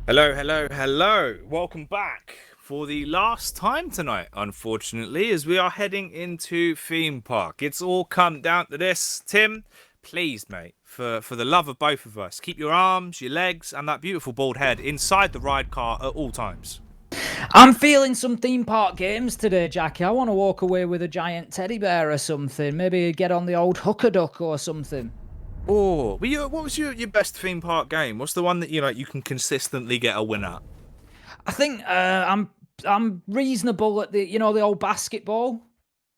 Hello, hello, hello. Welcome back for the last time tonight, unfortunately, as we are heading into theme park. It's all come down to this. Tim, please, mate, for the love of both of us, keep your arms, your legs, and that beautiful bald head inside the ride car at all times. I'm feeling some theme park games today, Jackie. I want to walk away with a giant teddy bear or something. Maybe get on the old hooker duck or something. Oh, what was your best theme park game? What's the one that you can consistently get a win at? I think I'm reasonable at the old basketball.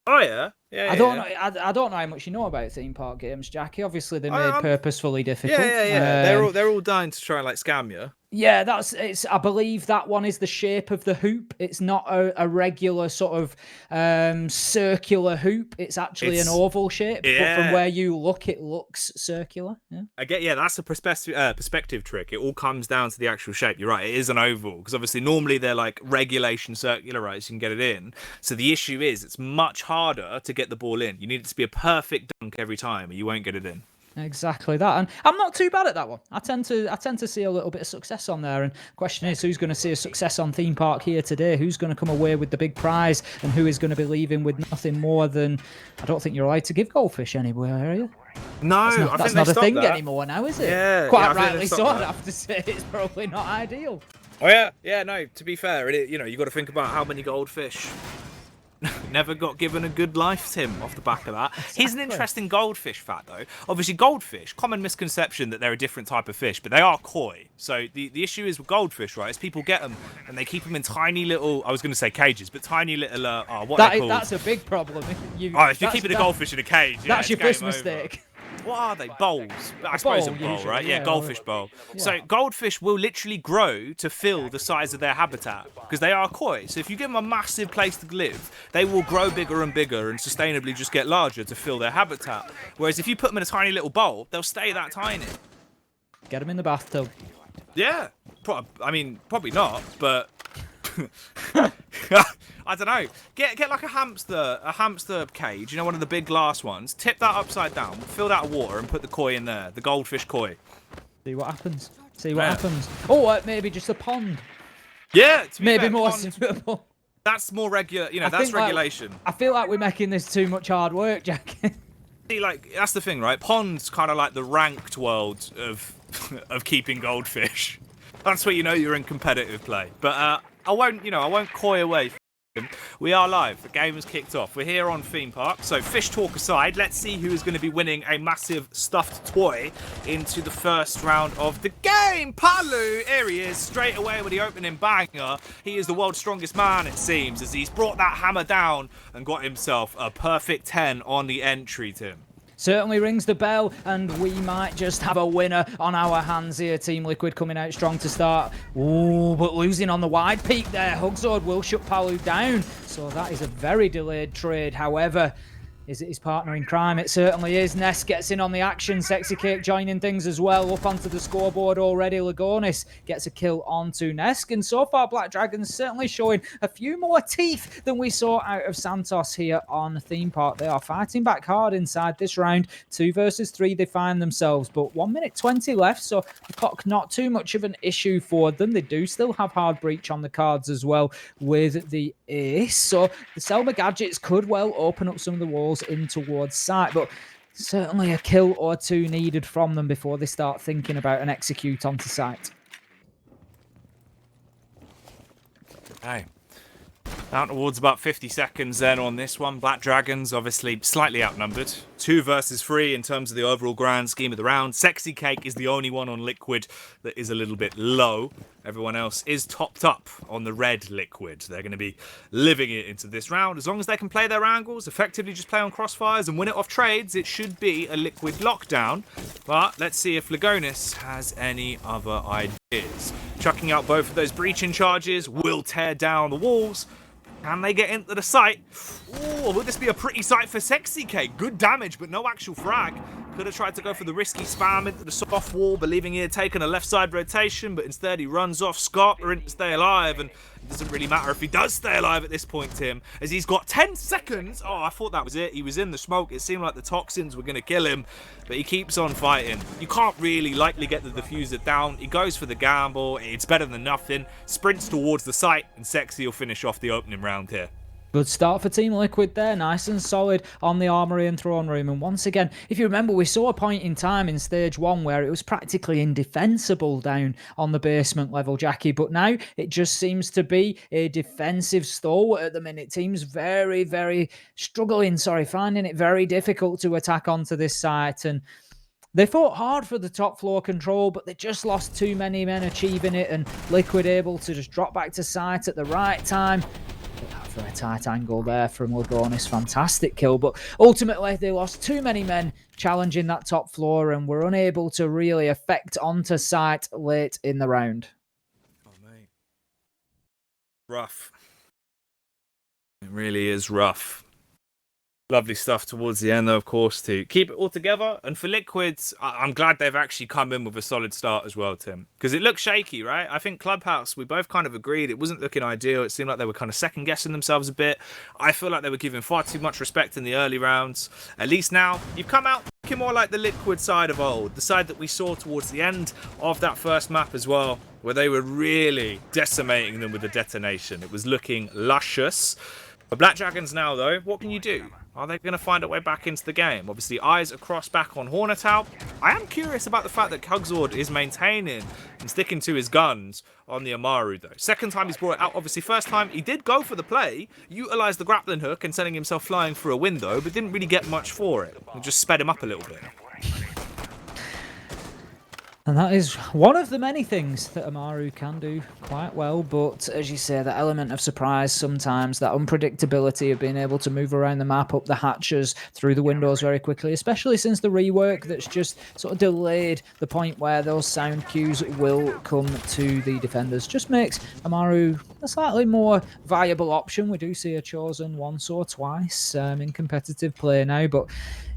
Oh yeah, yeah, I yeah, don't yeah. know. I don't know how much you know about theme park games, Jackie. Obviously, they're made I'm purposefully Yeah, difficult. yeah, yeah. They're all dying to try and like scam you. Yeah, it's. I believe that one is the shape of the hoop. It's not a regular sort of circular hoop. It's actually an It's oval shape, but from yeah. where you look, it looks circular. Yeah. Yeah, that's a perspective trick. It all comes down to the actual shape. You're right, it is an oval because obviously normally they're like regulation circular, right? So you can get it in. So the issue is it's much harder to get the ball in. You need it to be a perfect dunk every time, or you won't get it in. Exactly that, and I'm not too bad at that one. I tend to see a little bit of success on there. And the question is, who's going to see a success on theme park here today? Who's going to come away with the big prize, and who is going to be leaving with nothing more than? I don't think you're allowed to give goldfish anywhere, are you? No, I That's think they not a stopped thing that. anymore now, is it? Yeah, Quite yeah, I think they rightly stopped so. I'd that. have to say it's probably not ideal. Oh yeah, yeah. No, to be fair, you got to think about how many goldfish never got given a good life, Tim, off the back of that. Here's an interesting goldfish fact, though. Obviously, goldfish, common misconception that they're a different type of fish, but they are koi. So the issue is with goldfish, right, is people get them and they keep them in tiny little, I was going to say cages, but tiny little, what they're called. That's a big problem. If you're keeping a goldfish in a cage, yeah, That's it's your game first over. mistake. What are they? Bowls. I suppose a bowl, usually, right? Yeah, yeah, goldfish bowl. So goldfish will literally grow to fill the size of their habitat because they are koi. So if you give them a massive place to live, they will grow bigger and bigger and sustainably just get larger to fill their habitat. Whereas if you put them in a tiny little bowl, they'll stay that tiny. Get them in the bathtub. Yeah. Probably not, but I don't know. Get like a hamster cage, one of the big glass ones. Tip that upside down, fill that with water, and put the koi in there, the goldfish koi. See what happens. Oh, maybe just a pond. Yeah, Maybe more suitable. That's more regular. That's regulation. I feel like we're making this too much hard work, Jack. See, like that's the thing, right? Ponds kind of like the ranked world of of keeping goldfish. That's where you're in competitive play. But I won't coy away. We are live. The game has kicked off. We're here on theme park. So fish talk aside, let's see who is going to be winning a massive stuffed toy into the first round of the game. Palu, here he is, straight away with the opening banger. He is the world's strongest man, it seems, as he's brought that hammer down and got himself a perfect 10 on the entry, Tim. Certainly rings the bell, and we might just have a winner on our hands here. Team Liquid coming out strong to start. Ooh, but losing on the wide peak there. Hugsword will shut Palu down. So that is a very delayed trade. However, is it his partner in crime? It certainly is. Ness gets in on the action. Sexy Cake joining things as well. Up onto the scoreboard already. Lagonis gets a kill onto Nesk. And so far, Black Dragon's certainly showing a few more teeth than we saw out of Santos here on Theme Park. They are fighting back hard inside this round. 2 versus 3 they find themselves. But 1 minute 20 left. So the clock not too much of an issue for them. They do still have hard breach on the cards as well with the ace. So the Selma gadgets could well open up some of the walls in towards sight, but certainly a kill or two needed from them before they start thinking about an execute onto sight. Okay. Down towards about 50 seconds then on this one. Black Dragons obviously slightly outnumbered. 2 versus 3 in terms of the overall grand scheme of the round. Sexy Cake is the only one on Liquid that is a little bit low. Everyone else is topped up on the red Liquid. They're going to be living it into this round. As long as they can play their angles, effectively just play on crossfires and win it off trades, it should be a Liquid lockdown. But let's see if Lagonis has any other ideas. Chucking out both of those breaching charges will tear down the walls. Can they get into the site? Oh, will this be a pretty sight for Sexy Cake? Good damage, but no actual frag. Could have tried to go for the risky spam into the soft wall, believing he had taken a left side rotation, but instead he runs off Scott or to stay alive, and it doesn't really matter if he does stay alive at this point, Tim, as he's got 10 seconds. Oh, I thought that was it. He was in the smoke. It seemed like the toxins were going to kill him, but he keeps on fighting. You can't really likely get the diffuser down. He goes for the gamble. It's better than nothing. Sprints towards the site, and Sexy will finish off the opening round here. Good start for Team Liquid there, nice and solid on the Armory and Throne Room. And once again, if you remember, we saw a point in time in Stage 1 where it was practically indefensible down on the basement level, Jackie. But now it just seems to be a defensive stalwart at the minute. Teams very, finding it very difficult to attack onto this site. And they fought hard for the top floor control, but they just lost too many men achieving it, and Liquid able to just drop back to site at the right time. For a tight angle there from Lagonis. Fantastic kill, but ultimately they lost too many men challenging that top floor and were unable to really affect onto site late in the round. Oh, mate. Rough. It really is rough. Lovely stuff towards the end, though, of course, to keep it all together. And for Liquids, I'm glad they've actually come in with a solid start as well, Tim. Because it looked shaky, right? I think Clubhouse, we both kind of agreed it wasn't looking ideal. It seemed like they were kind of second-guessing themselves a bit. I feel like they were giving far too much respect in the early rounds. At least now, you've come out looking more like the Liquid side of old. The side that we saw towards the end of that first map as well, where they were really decimating them with the detonation. It was looking luscious. For Black Dragons now, though, what can you do? Are they going to find a way back into the game? Obviously, eyes across back on Hornetal. I am curious about the fact that Kugzord is maintaining and sticking to his guns on the Amaru, though. Second time he's brought it out. Obviously, first time he did go for the play, utilised the grappling hook and sending himself flying through a window, but didn't really get much for it. It just sped him up a little bit. And that is one of the many things that Amaru can do quite well. But as you say, the element of surprise sometimes, that unpredictability of being able to move around the map, up the hatches, through the windows very quickly, especially since the rework that's just sort of delayed the point where those sound cues will come to the defenders, just makes Amaru a slightly more viable option. We do see her chosen once or twice in competitive play now, but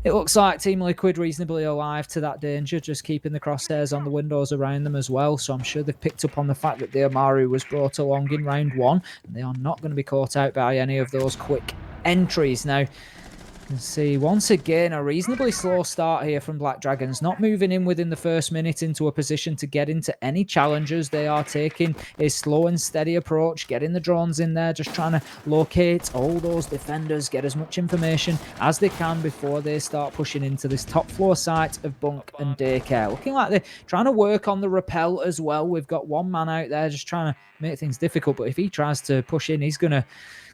it looks like Team Liquid reasonably alive to that danger, just keeping the crosshairs on the windows around them as well. So I'm sure they've picked up on the fact that the Amaru was brought along in round 1, and they are not going to be caught out by any of those quick entries. Now, you can see once again a reasonably slow start here from Black Dragons, not moving in within the first minute into a position to get into any challenges. They are taking a slow and steady approach, getting the drones in there, just trying to locate all those defenders, get as much information as they can before they start pushing into this top floor site of Bunk and Daycare. Looking like they're trying to work on the rappel as well. We've got one man out there just trying to make things difficult, but if he tries to push in, he's going to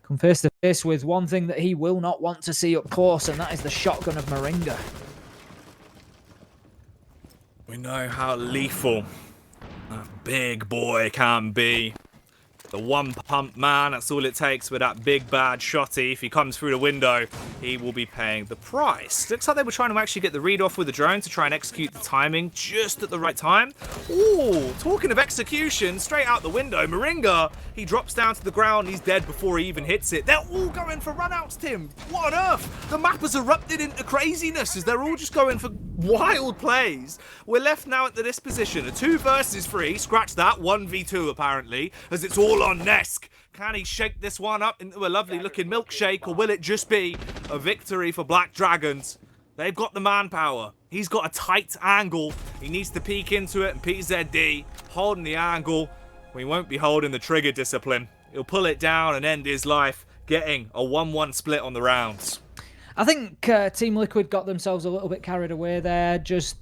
come face to face with one thing that he will not want to see up close, and that is the shotgun of Moringa. We know how lethal that big boy can be. The one pump man, that's all it takes with that big bad shotty. If he comes through the window, he will be paying the price. Looks like they were trying to actually get the read off with the drone to try and execute the timing just at the right time. Ooh, talking of execution, straight out the window, Moringa, he drops down to the ground, he's dead before he even hits it. They're all going for runouts, Tim. What on earth? The map has erupted into craziness as they're all just going for wild plays. We're left now at this position, a 2 versus 3, scratch that, 1v2 apparently, as it's all on Nesk. Can he shake this one up into a lovely looking milkshake, or will it just be a victory for Black Dragons? They've got the manpower. He's got a tight angle. He needs to peek into it, and PZD holding the angle. We won't be holding the trigger discipline. He'll pull it down and end his life, getting a 1-1 split on the rounds. I think Team Liquid got themselves a little bit carried away there, just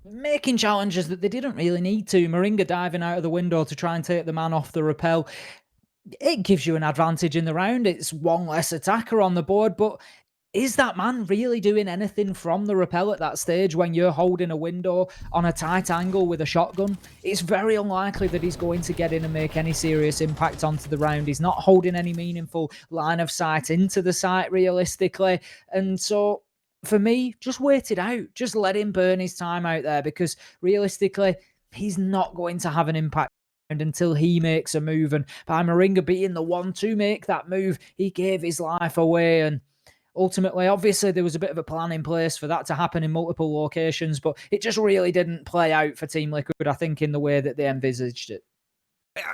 making challenges that they didn't really need to. Moringa diving out of the window to try and take the man off the rappel. It gives you an advantage in the round. It's one less attacker on the board, but is that man really doing anything from the rappel at that stage when you're holding a window on a tight angle with a shotgun? It's very unlikely that he's going to get in and make any serious impact onto the round. He's not holding any meaningful line of sight into the site realistically. And so for me, just wait it out. Just let him burn his time out there, because realistically, he's not going to have an impact until he makes a move. And by Moringa being the one to make that move, he gave his life away. And ultimately, obviously, there was a bit of a plan in place for that to happen in multiple locations, but it just really didn't play out for Team Liquid, I think, in the way that they envisaged it.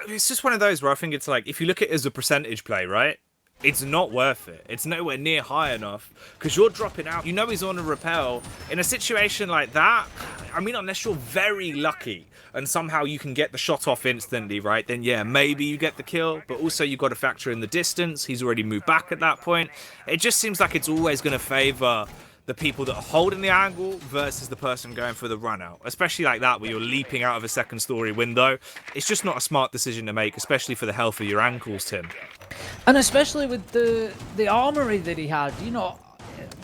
It's just one of those where I think it's like, if you look at it as a percentage play, right? It's not worth it. It's nowhere near high enough because you're dropping out. You know he's on a rappel. In a situation like that, I mean, unless you're very lucky and somehow you can get the shot off instantly, right? Then yeah, maybe you get the kill, but also you've got to factor in the distance. He's already moved back at that point. It just seems like it's always going to favor the people that are holding the angle versus the person going for the run out, especially like that where you're leaping out of a second story window. It's just not a smart decision to make, especially for the health of your ankles, Tim. And especially with the armory that he had, you know,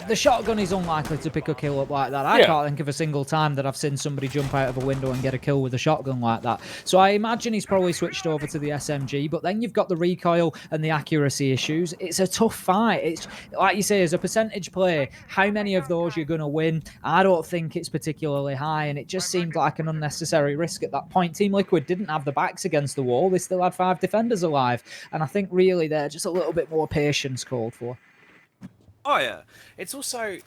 the shotgun is unlikely to pick a kill up like that. I can't think of a single time that I've seen somebody jump out of a window and get a kill with a shotgun like that. So I imagine he's probably switched over to the SMG, but then you've got the recoil and the accuracy issues. It's a tough fight. It's like you say, as a percentage play, how many of those you're going to win? I don't think it's particularly high, and it just seemed like an unnecessary risk at that point. Team Liquid didn't have the backs against the wall. They still had 5 defenders alive, and I think really they're just a little bit more patience called for. Oh yeah, it's also,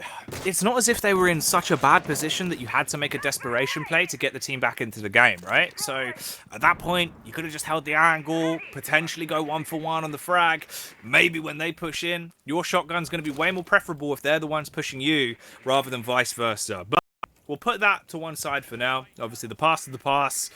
it's not as if they were in such a bad position that you had to make a desperation play to get the team back into the game, right? So at that point, you could have just held the angle, potentially go 1-for-1 on the frag. Maybe when they push in, your shotgun's going to be way more preferable if they're the ones pushing you rather than vice versa. But we'll put that to one side for now. Obviously, the past is the past.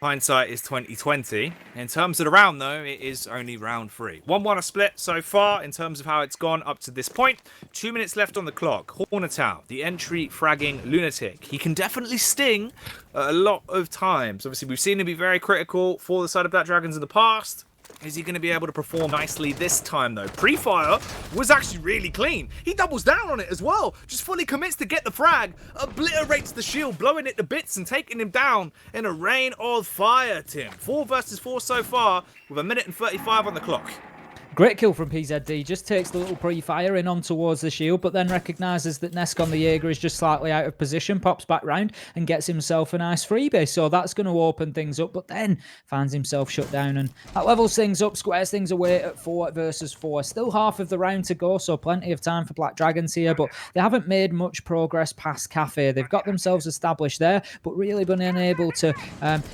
Hindsight is 2020. In terms of the round, though, it is only round 3. 1-1 a split so far in terms of how it's gone up to this point. 2 minutes left on the clock. Hornetown, the entry fragging lunatic. He can definitely sting a lot of times. Obviously, we've seen him be very critical for the side of Black Dragons in the past. Is he going to be able to perform nicely this time, though? Pre-fire was actually really clean. He doubles down on it as well. Just fully commits to get the frag. Obliterates the shield, blowing it to bits and taking him down in a rain of fire, Tim. 4 versus 4 so far with 1 minute and 35 on the clock. Great kill from PZD, just takes the little pre-fire in on towards the shield, but then recognises that Nesk on the Jaeger is just slightly out of position, pops back round and gets himself a nice freebie. So that's going to open things up, but then finds himself shut down, and that levels things up, squares things away at 4 versus 4. Still half of the round to go, so plenty of time for Black Dragons here, but they haven't made much progress past Cafe. They've got themselves established there, but really been unable to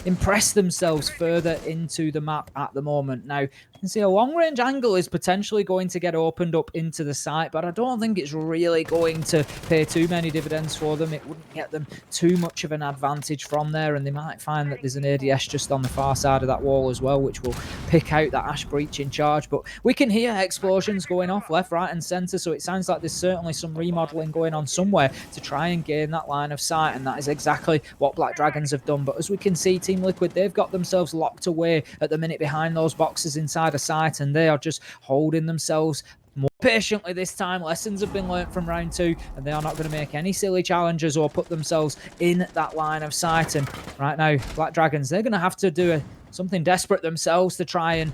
impress themselves further into the map at the moment. Now, you can see a long-range angle is potentially going to get opened up into the site, but I don't think it's really going to pay too many dividends for them. It wouldn't get them too much of an advantage from there, and they might find that there's an ADS just on the far side of that wall as well, which will pick out that Ash breach in charge. But we can hear explosions going off left, right, and centre, so it sounds like there's certainly some remodeling going on somewhere to try and gain that line of sight, and that is exactly what Black Dragons have done. But as we can see, Team Liquid, they've got themselves locked away at the minute behind those boxes inside a site, and they are just holding themselves more patiently this time. Lessons have been learnt from round 2, and they are not going to make any silly challenges or put themselves in that line of sight. And right now, Black Dragons, they're going to have to do something desperate themselves to try and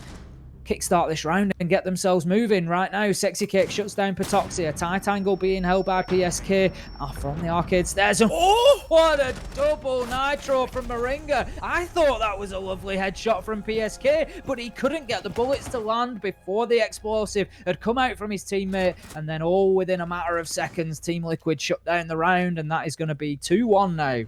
kickstart this round and get themselves moving. Right now, Sexy Cake shuts down Patoxia. Tight angle being held by PSK from the arcade stairs. And oh, what a double nitro from Moringa. I thought that was a lovely headshot from PSK, but he couldn't get the bullets to land before the explosive had come out from his teammate. And then all within a matter of seconds, Team Liquid shut down the round, and that is going to be 2-1 now.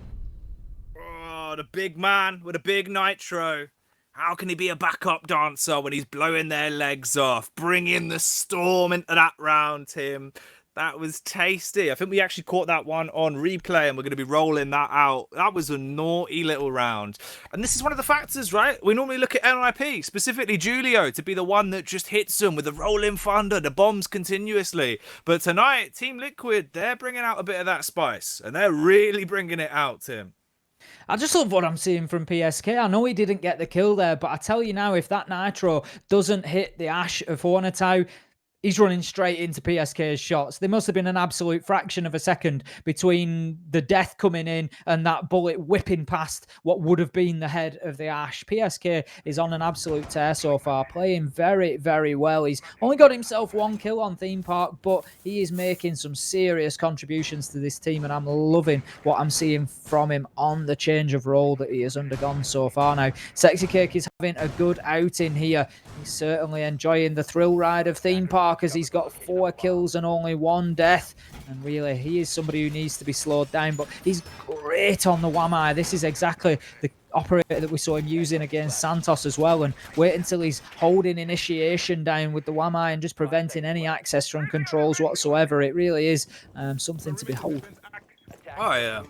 Oh, the big man with a big nitro. How can he be a backup dancer when he's blowing their legs off? Bring in the storm into that round, Tim. That was tasty. I think we actually caught that one on replay, and we're going to be rolling that out. That was a naughty little round. And this is one of the factors, right? We normally look at NIP, specifically Julio, to be the one that just hits them with the rolling thunder, the bombs continuously. But tonight, Team Liquid, they're bringing out a bit of that spice, and they're really bringing it out, Tim. I just love what I'm seeing from PSK. I know he didn't get the kill there, but I tell you now, if that nitro doesn't hit the Ash of Hornetown, he's running straight into PSK's shots. There must have been an absolute fraction of a second between the death coming in and that bullet whipping past what would have been the head of the Ash. PSK is on an absolute tear so far, playing very, very well. He's only got himself 1 kill on Theme Park, but he is making some serious contributions to this team, and I'm loving what I'm seeing from him on the change of role that he has undergone so far now. Sexy Cake is having a good outing here. He's certainly enjoying the thrill ride of Theme Park. far because he's got 4 kills and only 1 death. And really, he is somebody who needs to be slowed down, but he's great on the Wamai. This is exactly the operator that we saw him using against Santos as well. And wait until he's holding initiation down with the Wamai and just preventing any access from controls whatsoever. It really is something to behold. Oh, yeah.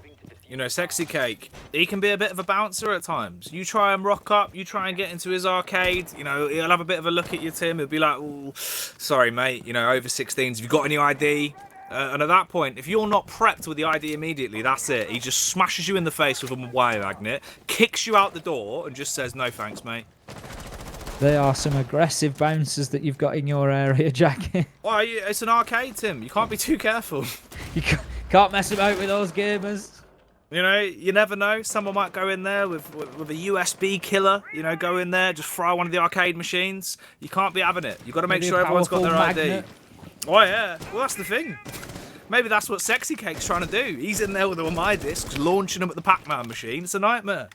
You know, Sexy Cake, he can be a bit of a bouncer at times. You try and rock up, you try and get into his arcade, you know, he'll have a bit of a look at you, Tim. He'll be like, oh, sorry, mate, you know, over 16s, have you got any ID? And at that point, if you're not prepped with the ID immediately, that's it. He just smashes you in the face with a wire magnet, kicks you out the door, and just says, no thanks, mate. They are some aggressive bouncers that you've got in your area, Jack. Well, it's an arcade, Tim. You can't be too careful. You can't mess about with those gamers. You know, you never know. Someone might go in there with a USB killer, you know, go in there, just fry one of the arcade machines. You can't be having it. You've got to make sure everyone's got their ID. Oh, yeah. Well, that's the thing. Maybe that's what Sexy Cake's trying to do. He's in there with all my discs, launching them at the Pac-Man machine. It's a nightmare.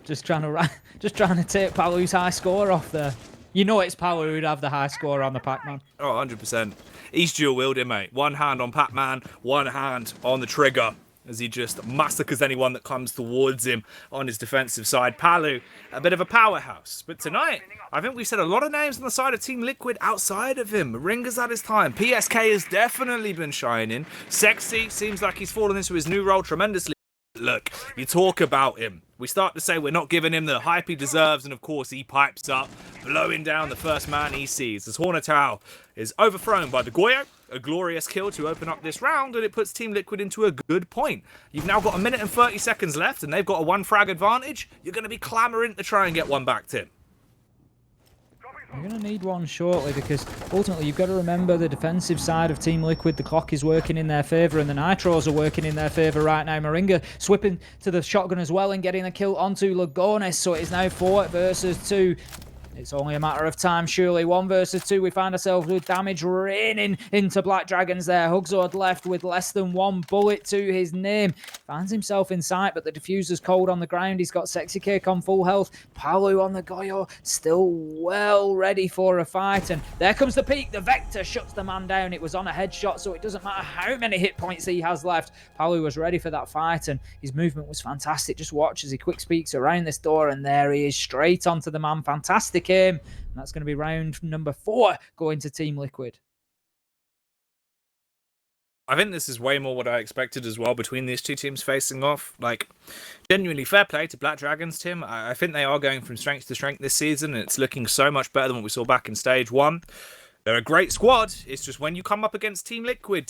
Just trying to take Palu's high score off there. You know it's Palu who'd have the high score on the Pac-Man. Oh, 100%. He's dual wielding, mate. One hand on Pac-Man, one hand on the trigger, as he just massacres anyone that comes towards him on his defensive side. Palu, a bit of a powerhouse. But tonight, I think we've said a lot of names on the side of Team Liquid outside of him. Ringer's at his time. PSK has definitely been shining. Sexy seems like he's fallen into his new role tremendously. Look, you talk about him. We start to say we're not giving him the hype he deserves, and of course he pipes up, blowing down the first man he sees as Hornetau is overthrown by the Goyo. A glorious kill to open up this round, and it puts Team Liquid into a good point. You've now got 1 minute and 30 seconds left, and they've got a 1 frag advantage. You're going to be clamouring to try and get one back, Tim. You're going to need one shortly, because ultimately you've got to remember the defensive side of Team Liquid. The clock is working in their favour, and the Nitros are working in their favour right now. Moringa swipping to the shotgun as well and getting a kill onto Lagones, so it is now 4 versus 2. It's only a matter of time, surely. 1 versus 2. We find ourselves with damage raining into Black Dragons there. Hugzord left with less than 1 bullet to his name. Finds himself in sight, but the diffuser's cold on the ground. He's got Sexy Cake on full health. Palu on the Goyo, still well ready for a fight. And there comes the peak. The Vector shuts the man down. It was on a headshot, so it doesn't matter how many hit points he has left. Palu was ready for that fight, and his movement was fantastic. Just watch as he quick speaks around this door, and there he is, straight onto the man. Fantastic aim. And that's going to be round number 4 going to Team Liquid. I think this is way more what I expected as well between these two teams facing off. Like, genuinely fair play to Black Dragons, Tim. I think they are going from strength to strength this season, and it's looking so much better than what we saw back in Stage 1. They're a great squad. It's just when you come up against Team Liquid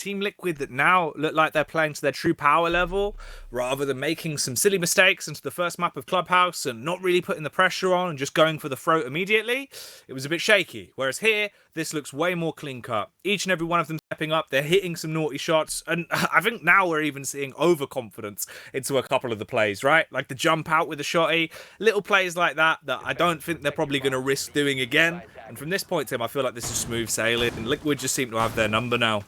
that now look like they're playing to their true power level, rather than making some silly mistakes into the first map of Clubhouse and not really putting the pressure on and just going for the throat immediately, it was a bit shaky. Whereas here, this looks way more clean-cut. Each and every one of them stepping up, they're hitting some naughty shots, and I think now we're even seeing overconfidence into a couple of the plays, right? Like the jump out with the shotty, little plays like that I don't think they're probably going to risk doing again. And from this point, Tim, I feel like this is smooth sailing, and Liquid just seem to have their number now.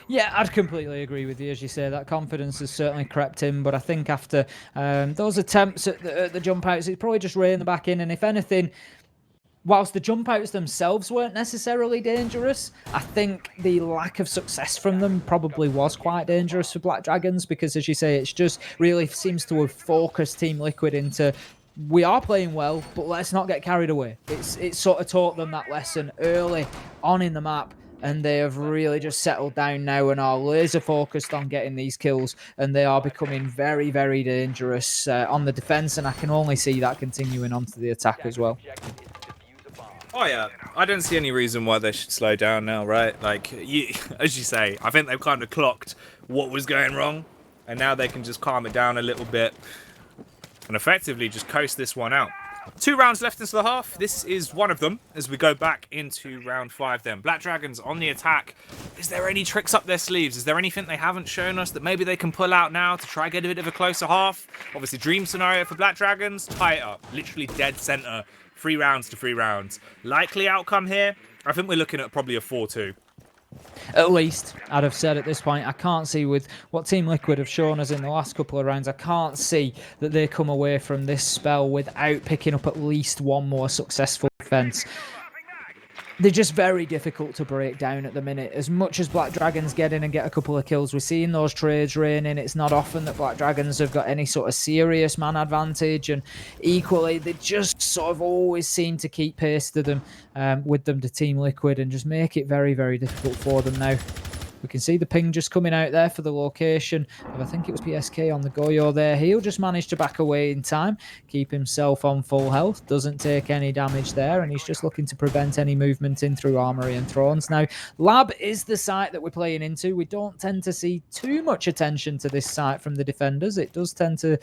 Yeah, I'd completely agree with you. As you say, that confidence has certainly crept in, but I think after those attempts at the jump outs, it's probably just reined them back in, and if anything, whilst the jump outs themselves weren't necessarily dangerous, I think the lack of success from them probably was quite dangerous for Black Dragons, because as you say, it's just really seems to have focused Team Liquid into, we are playing well, but let's not get carried away. It's sort of taught them that lesson early on in the map, and they have really just settled down now and are laser focused on getting these kills, and they are becoming very, very dangerous on the defense, and I can only see that continuing onto the attack as well. Oh yeah, I don't see any reason why they should slow down now, right? Like, as you say, I think they've kind of clocked what was going wrong, and now they can just calm it down a little bit and effectively just coast this one out. 2 rounds left into the half. This is one of them as we go back into round 5 then. Black Dragons on the attack. Is there any tricks up their sleeves? Is there anything they haven't shown us that maybe they can pull out now to try and get a bit of a closer half? Obviously, dream scenario for Black Dragons. Tie it up. Literally dead center. 3 rounds to 3 rounds. Likely outcome here, I think we're looking at probably a 4-2. At least, I'd have said at this point, I can't see with what Team Liquid have shown us in the last couple of rounds, I can't see that they come away from this spell without picking up at least one more successful defense. they're just very difficult to break down at the minute. As much as Black Dragons get in and get a couple of kills, we're seeing those trades raining. It's not often that Black Dragons have got any sort of serious man advantage, and equally, they just sort of always seem to keep pace to them, with them to Team Liquid, and just make it very, very difficult for them now. We can see the ping just coming out there for the location of, I think it was PSK on the Goyo there. He'll just manage to back away in time, keep himself on full health, doesn't take any damage there, and he's just looking to prevent any movement in through Armory and Thrones. Now, Lab is the site that we're playing into. We don't tend to see too much attention to this site from the defenders. It does tend to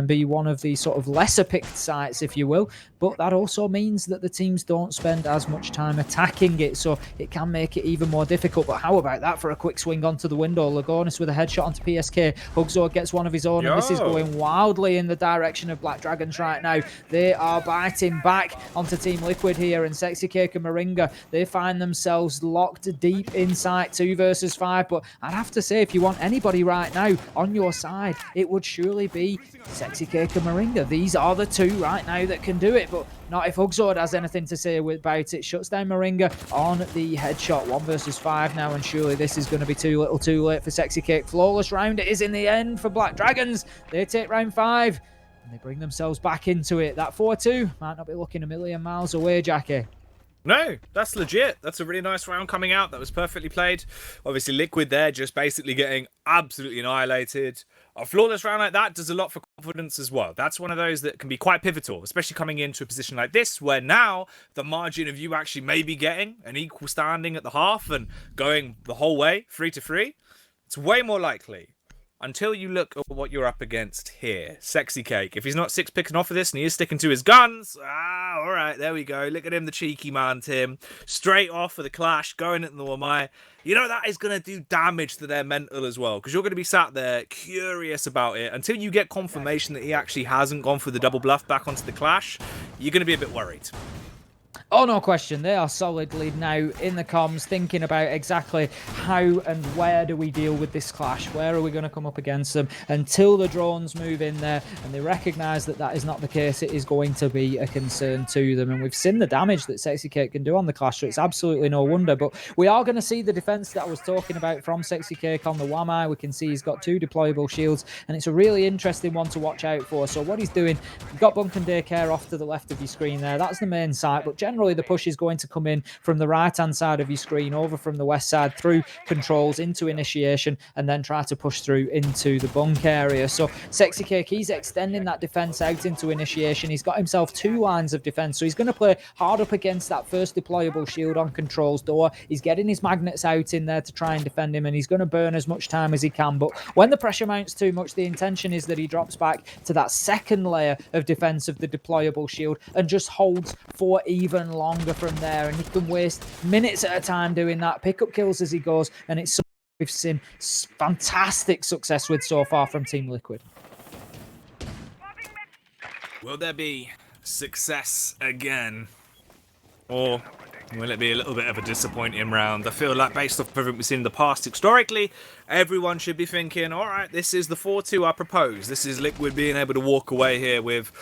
be one of the sort of lesser picked sites, if you will, but that also means that the teams don't spend as much time attacking it, so it can make it even more difficult. But how about that for a quick swing onto the window? Lagonis with a headshot onto PSK. Hugzor gets one of his own, and this is going wildly in the direction of Black Dragons right now. They are biting back onto Team Liquid here, and Sexy Cake and Moringa, they find themselves locked deep inside 2 versus 5. But I'd have to say, if you want anybody right now on your side, it would surely be Sexy Cake and Moringa. These are the two right now that can do it, but not if Hugzord has anything to say about it. Shuts down Moringa on the headshot. 1 versus 5 now, and surely this is going to be too little too late for Sexy Cake. Flawless round it is in the end for Black Dragons. They take round 5, and they bring themselves back into it. That 4-2 might not be looking a million miles away, Jackie. No, that's legit. That's a really nice round coming out. That was perfectly played. Obviously, Liquid there just basically getting absolutely annihilated. A flawless round like that does a lot for confidence as well. That's one of those that can be quite pivotal, especially coming into a position like this, where now the margin of you actually maybe getting an equal standing at the half and going the whole way, 3-3. It's way more likely. Until you look at what you're up against here. Sexy Cake. If he's not 6-picking off of this and he is sticking to his guns, alright, there we go. Look at him, the cheeky man, Tim. Straight off for the clash, going into the Wamai. You know, that is going to do damage to their mental as well, because you're going to be sat there curious about it. Until you get confirmation that he actually hasn't gone for the double bluff back onto the clash, you're going to be a bit worried. Oh, no question. They are solidly now in the comms, thinking about exactly how and where do we deal with this clash. Where are we going to come up against them? Until the drones move in there and they recognise that that is not the case, it is going to be a concern to them. And we've seen the damage that Sexy Cake can do on the clash, so it's absolutely no wonder. But we are going to see the defence that I was talking about from Sexy Cake on the Wamai. We can see he's got 2 deployable shields, and it's a really interesting one to watch out for. So what he's doing, you've got Bunk and Daycare off to the left of your screen there. That's the main site, but generally the push is going to come in from the right-hand side of your screen, over from the west side, through controls, into initiation, and then try to push through into the bunk area. So Sexy Cake, he's extending that defense out into initiation. He's got himself 2 lines of defense, so he's going to play hard up against that first deployable shield on controls door. He's getting his magnets out in there to try and defend him, and he's going to burn as much time as he can. But when the pressure mounts too much, the intention is that he drops back to that second layer of defense of the deployable shield and just holds for even longer from there, and he can waste minutes at a time doing that, pick up kills as he goes, and it's something we've seen fantastic success with so far from Team Liquid. Will there be success again, or will it be a little bit of a disappointing round? I feel like, based off everything we've seen in the past historically, everyone should be thinking, alright, this is the 4-2 I propose. This is Liquid being able to walk away here with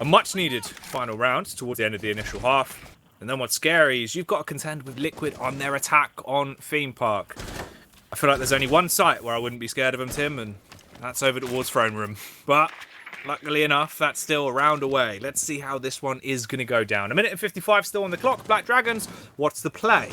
a much needed final round towards the end of the initial half. And then what's scary is you've got to contend with Liquid on their attack on Theme Park. I feel like there's only one site where I wouldn't be scared of them, Tim, and that's over towards Throne Room. But luckily enough, that's still a round away. Let's see how this one is going to go down. 1:55 still on the clock. Black Dragons, what's the play?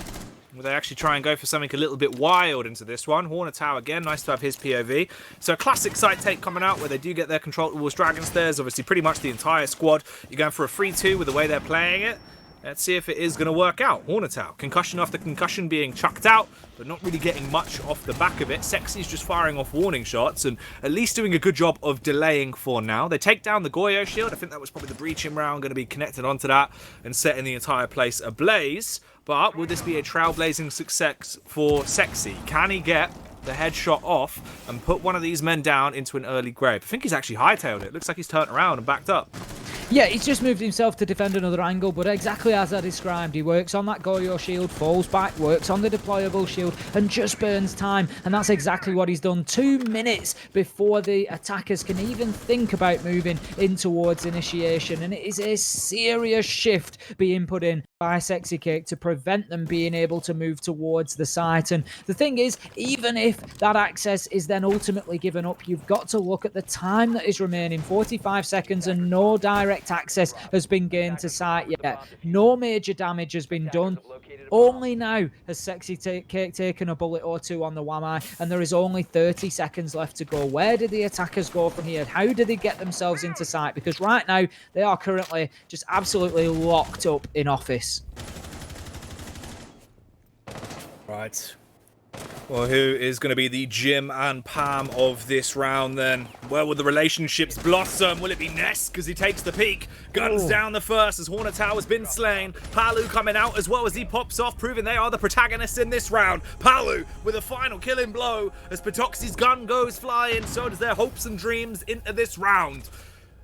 Will they actually try and go for something a little bit wild into this one? Hornetow again, nice to have his POV. So a classic site take coming out where they do get their control towards Dragonstairs. Obviously pretty much the entire squad. You're going for a 3-2 with the way they're playing it. Let's see if it is going to work out. Hornetow, concussion after concussion being chucked out, but not really getting much off the back of it. Sexy's just firing off warning shots and at least doing a good job of delaying for now. They take down the Goyo shield. I think that was probably the breaching round, going to be connected onto that and setting the entire place ablaze. But will this be a trailblazing success for Sexy? Can he get the headshot off and put one of these men down into an early grave? I think he's actually hightailed it. Looks like he's turned around and backed up. Yeah, he's just moved himself to defend another angle, but exactly as I described, he works on that Goyo shield, falls back, works on the deployable shield, and just burns time. And that's exactly what he's done. 2 minutes before the attackers can even think about moving in towards initiation. And it is a serious shift being put in by Sexy Cake to prevent them being able to move towards the site. And the thing is, even if that access is then ultimately given up, you've got to look at the time that is remaining. 45 seconds and no direct access has been gained to site yet. No major damage has been done. Only now has Sexy Cake taken a bullet or two on the Wamai, and there is only 30 seconds left to go. Where do the attackers go from here? How do they get themselves into sight? Because right now, they are currently just absolutely locked up in office. Right. Well, who is going to be the Jim and Pam of this round then? Where will the relationships blossom? Will it be Ness because he takes the peak? Guns down the first as Hornetower has been slain. Palu coming out as well as he pops off, proving they are the protagonists in this round. Palu with a final killing blow as Patoxi's gun goes flying. So does their hopes and dreams into this round.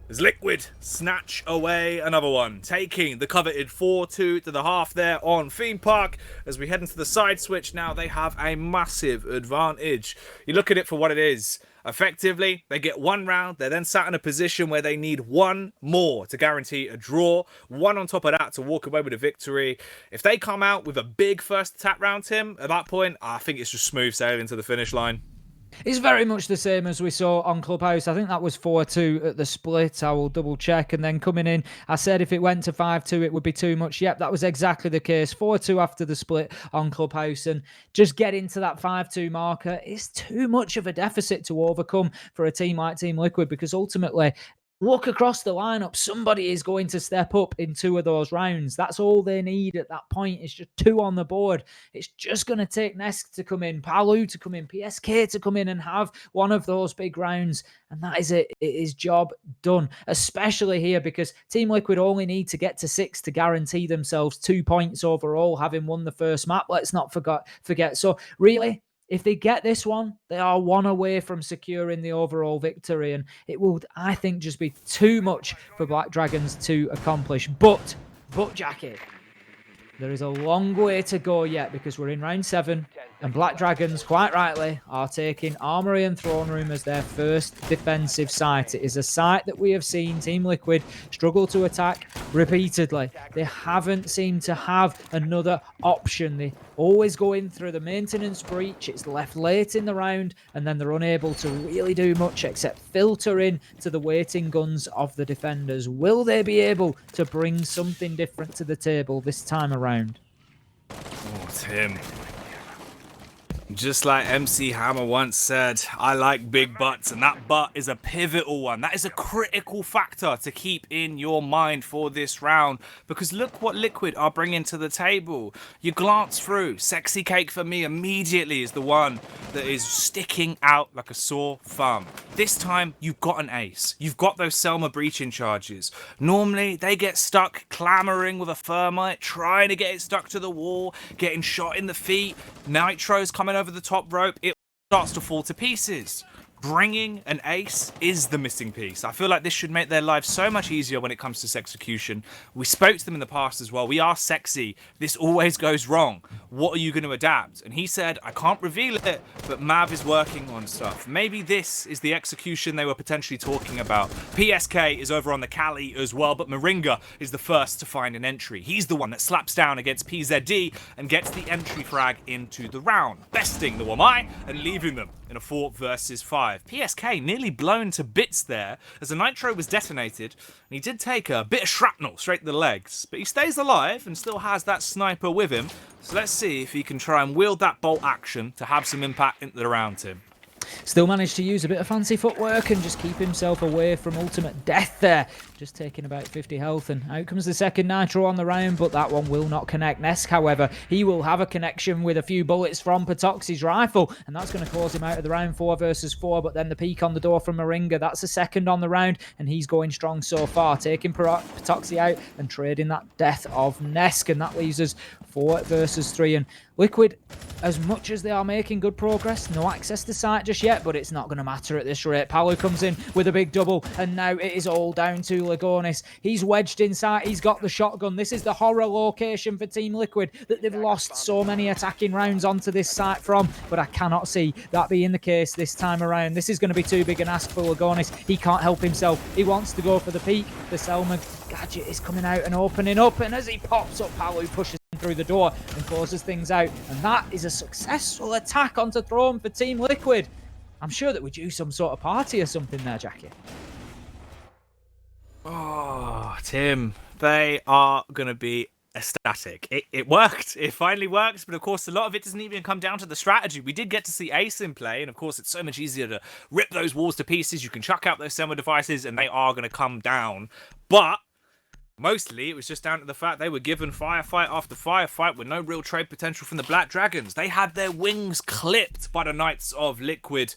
As Liquid snatch away another one, taking the coveted 4-2 to the half there on Theme Park. As we head into the side switch now, they have a massive advantage. You look at it for what it is. Effectively, they get one round. They're then sat in a position where they need one more to guarantee a draw. One on top of that to walk away with a victory. If they come out with a big first attack round, Tim, at that point, I think it's just smooth sailing to the finish line. It's very much the same as we saw on Clubhouse. I think that was 4-2 at the split. I will double check. And then coming in, I said if it went to 5-2, it would be too much. Yep, that was exactly the case. 4-2 after the split on Clubhouse. And just getting to that 5-2 marker is too much of a deficit to overcome for a team like Team Liquid, because ultimately, look across the lineup. Somebody is going to step up in 2 of those rounds. That's all they need at that point. It's just 2 on the board. It's just going to take Nesk to come in, Palu to come in, PSK to come in and have one of those big rounds. And that is it. It is job done, especially here because Team Liquid only need to get to 6 to guarantee themselves 2 points overall, having won the first map. Let's not forget. So really, if they get this one, they are 1 away from securing the overall victory. And it will, I think, just be too much for Black Dragons to accomplish. But Jackie, there is a long way to go yet because we're in round 7. And Black Dragons, quite rightly, are taking Armory and Throne Room as their first defensive site. It is a site that we have seen Team Liquid struggle to attack repeatedly. They haven't seemed to have another option. They always go in through the maintenance breach. It's left late in the round, and then they're unable to really do much except filter in to the waiting guns of the defenders. Will they be able to bring something different to the table this time around? Oh, Tim. Just like MC Hammer once said, I like big butts, and that butt is a pivotal one. That is a critical factor to keep in your mind for this round, because look what Liquid are bringing to the table. You glance through, Sexy Cake for me immediately is the one that is sticking out like a sore thumb. This time, you've got an ace. You've got those Selma breaching charges. Normally, they get stuck clamoring with a thermite, trying to get it stuck to the wall, getting shot in the feet. Nitro's coming over the top rope, it starts to fall to pieces. Bringing an ace is the missing piece. I feel like this should make their lives so much easier when it comes to execution. We spoke to them in the past as well. We are sexy. This always goes wrong. What are you going to adapt? And he said, I can't reveal it, but Mav is working on stuff. Maybe this is the execution they were potentially talking about. PSK is over on the Cali as well, but Moringa is the first to find an entry. He's the one that slaps down against PZD and gets the entry frag into the round, besting the Wamai and leaving them in a 4 versus 5. PSK nearly blown to bits there as the Nitro was detonated, and he did take a bit of shrapnel straight to the legs, but he stays alive and still has that sniper with him. So let's see if he can try and wield that bolt action to have some impact into the round, Tim. Still managed to use a bit of fancy footwork and just keep himself away from ultimate death there. Just taking about 50 health, and out comes the second Nitro on the round, but that one will not connect. Nesk, however, he will have a connection with a few bullets from Patoxi's rifle, and that's going to close him out of the round 4 versus 4, but then the peek on the door from Moringa, that's the second on the round, and he's going strong so far, taking Patoxi out and trading that death of Nesk, and that leaves us 4 versus 3, and Liquid, as much as they are making good progress, no access to site just yet, but it's not going to matter at this rate. Palu comes in with a big double, and now it is all down to Lagonis. He's wedged inside, he's got the shotgun. This is the horror location for Team Liquid that they've lost so many attacking rounds onto this site from, but I cannot see that being the case this time around. This is going to be too big an ask for Lagonis. He can't help himself. He wants to go for the peak. The Selma gadget is coming out and opening up, and as he pops up, Palu pushes through the door and closes things out, and that is a successful attack onto Throne for Team Liquid. I'm sure that we do some sort of party or something there, Jackie. Oh, Tim, they are going to be ecstatic. It worked. It finally works, but of course a lot of it doesn't even come down to the strategy. We did get to see Ace in play, and of course it's so much easier to rip those walls to pieces. You can chuck out those Selma devices and they are going to come down, but mostly, it was just down to the fact they were given firefight after firefight with no real trade potential from the Black Dragons. They had their wings clipped by the Knights of Liquid.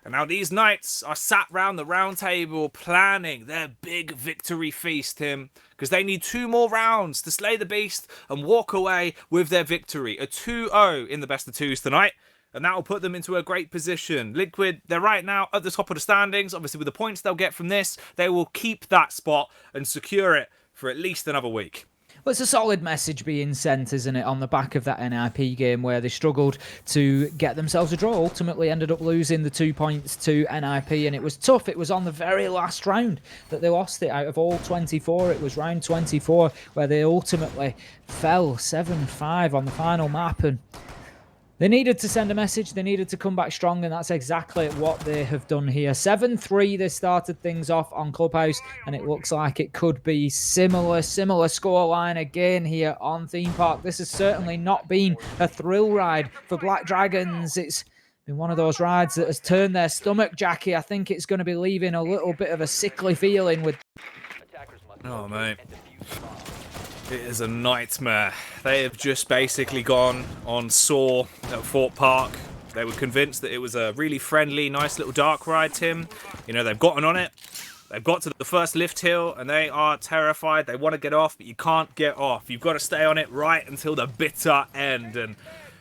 And now these Knights are sat round the round table planning their big victory feast, Tim. Because they need 2 more rounds to slay the beast and walk away with their victory. A 2-0 in the best of 2s tonight. And that will put them into a great position. Liquid, they're right now at the top of the standings. Obviously, with the points they'll get from this, they will keep that spot and secure it for at least another week. Well, it's a solid message being sent, isn't it, on the back of that NIP game where they struggled to get themselves a draw. Ultimately ended up losing the 2 points to NIP, and it was tough. It was on the very last round that they lost it. Out of all 24, it was round 24 where they ultimately fell 7-5 on the final map, and they needed to send a message, they needed to come back strong, and that's exactly what they have done here. 7-3, they started things off on Clubhouse, and it looks like it could be similar scoreline again here on Theme Park. This has certainly not been a thrill ride for Black Dragons. It's been one of those rides that has turned their stomach, Jackie. I think it's going to be leaving a little bit of a sickly feeling with... Oh, mate. It is a nightmare. They have just basically gone on Saw at Fort Park. They were convinced that it was a really friendly, nice little dark ride, Tim. You know, they've gotten on it. They've got to the first lift hill, and they are terrified. They want to get off, but you can't get off. You've got to stay on it right until the bitter end, and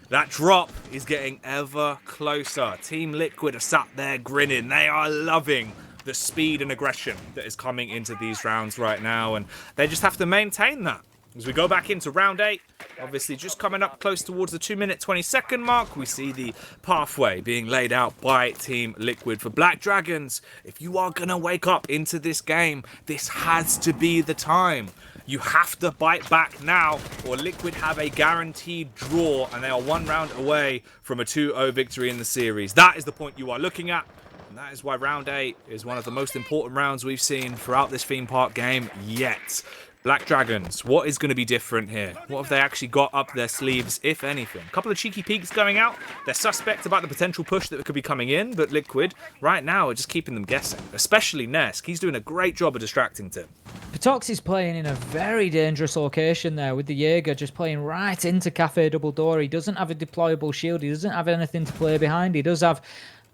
that drop is getting ever closer. Team Liquid are sat there grinning. They are loving the speed and aggression that is coming into these rounds right now, and they just have to maintain that. As we go back into round 8, obviously just coming up close towards the 2-minute 20-second mark, we see the pathway being laid out by Team Liquid for Black Dragons. If you are going to wake up into this game, this has to be the time. You have to bite back now, or Liquid have a guaranteed draw, and they are 1 round away from a 2-0 victory in the series. That is the point you are looking at, and that is why round 8 is one of the most important rounds we've seen throughout this theme park game yet. Black Dragons, what is going to be different here? What have they actually got up their sleeves, if anything? A couple of cheeky peeks going out. They're suspect about the potential push that could be coming in, but Liquid, right now, are just keeping them guessing. Especially Nesk. He's doing a great job of distracting Tim. Patox is playing in a very dangerous location there with the Jaeger just playing right into Cafe Double Door. He doesn't have a deployable shield. He doesn't have anything to play behind. He does have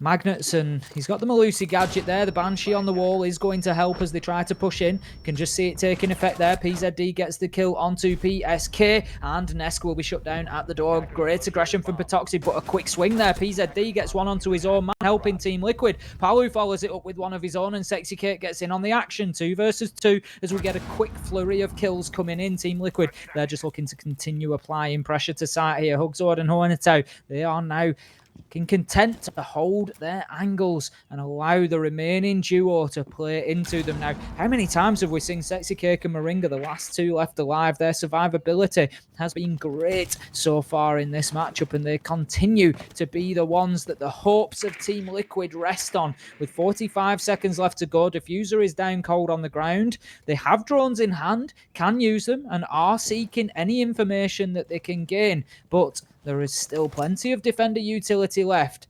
magnets, and he's got the Malusi gadget there. The Banshee on the wall is going to help as they try to push in. You can just see it taking effect there. PZD gets the kill onto PSK, and Nesk will be shut down at the door. Great aggression from Patoxy, but a quick swing there. PZD gets one onto his own man, helping Team Liquid. Palu follows it up with one of his own, and Sexy Kate gets in on the action. 2 versus 2 as we get a quick flurry of kills coming in. Team Liquid, they're just looking to continue applying pressure to site here. Hugzord and Hornetau, they are now content to hold their angles and allow the remaining duo to play into them. Now, how many times have we seen Sexy Cake and Moringa, the last 2 left alive? Their survivability has been great so far in this matchup, and they continue to be the ones that the hopes of Team Liquid rest on. With 45 seconds left to go, Diffuser is down cold on the ground. They have drones in hand, can use them, and are seeking any information that they can gain, but there is still plenty of defender utility left.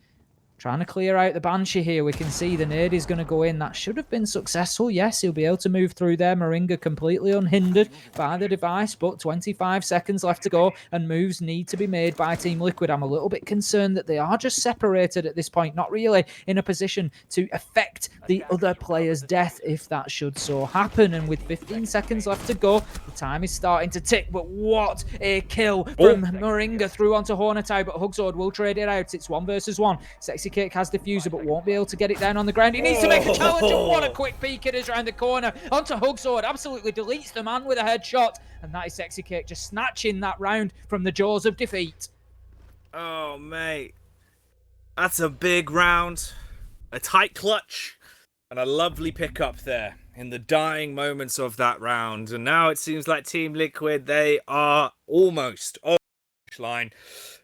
trying to clear out the Banshee here. We can see the nade is going to go in. That should have been successful. Yes, he'll be able to move through there. Moringa completely unhindered by the device, but 25 seconds left to go, and moves need to be made by Team Liquid. I'm a little bit concerned that they are just separated at this point, not really in a position to affect the other player's death if that should so happen. And with 15 seconds left to go, the time is starting to tick, but what a kill from Moringa through onto Hornetau, but Hugzord will trade it out. It's 1 versus 1. Sexy Cake has diffuser, but won't be able to get it down on the ground. He needs to make a challenge, and what a quick peek it is around the corner onto Hugzord. Absolutely deletes the man with a headshot, and that is Sexy Cake just snatching that round from the jaws of defeat. Oh, mate. That's a big round. A tight clutch. And a lovely pickup there in the dying moments of that round. And now it seems like Team Liquid, they are almost on the line.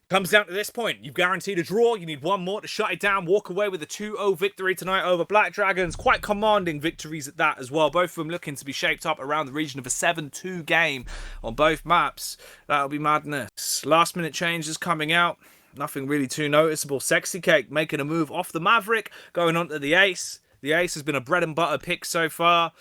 Comes down to this point. You've guaranteed a draw. You need one more to shut it down. Walk away with a 2-0 victory tonight over Black Dragons. Quite commanding victories at that as well. Both of them looking to be shaped up around the region of a 7-2 game on both maps. That'll be madness. Last minute changes coming out. Nothing really too noticeable. Sexy Cake making a move off the Maverick. Going on to the Ace. The Ace has been a bread and butter pick so far.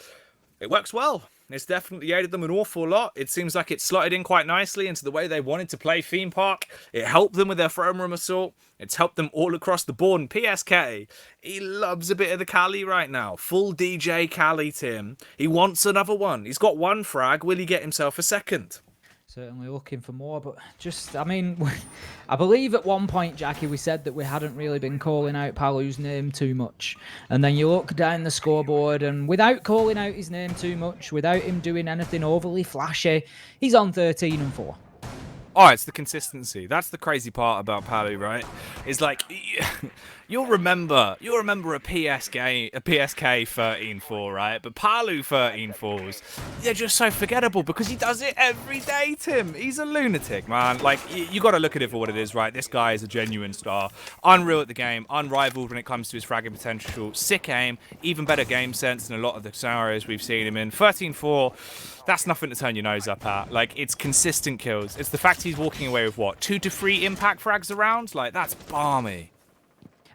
It works well. It's definitely aided them an awful lot. It seems like it slotted in quite nicely into the way they wanted to play Theme Park. It helped them with their throne room assault. It's helped them all across the board. And PSK, he loves a bit of the Cali right now. Full DJ Cali, Tim. He wants another one. He's got one frag. Will he get himself a second? Certainly looking for more, but just, I mean, I believe at one point, Jackie, we said that we hadn't really been calling out Palu's name too much. And then you look down the scoreboard, and without calling out his name too much, without him doing anything overly flashy, he's on 13-4. Oh, it's the consistency. That's the crazy part about Palu, right? It's like you'll remember a PSK 13-4, right? But Palu 13-4s, they're just so forgettable because he does it every day, Tim. He's a lunatic, man. Like, you got to look at it for what it is, right? This guy is a genuine star. Unreal at the game, unrivaled when it comes to his fragging potential. Sick aim, even better game sense than a lot of the scenarios we've seen him in. 13-4. That's nothing to turn your nose up at. Like, it's consistent kills. It's the fact he's walking away with, what, 2 to 3 impact frags around? Like, that's balmy.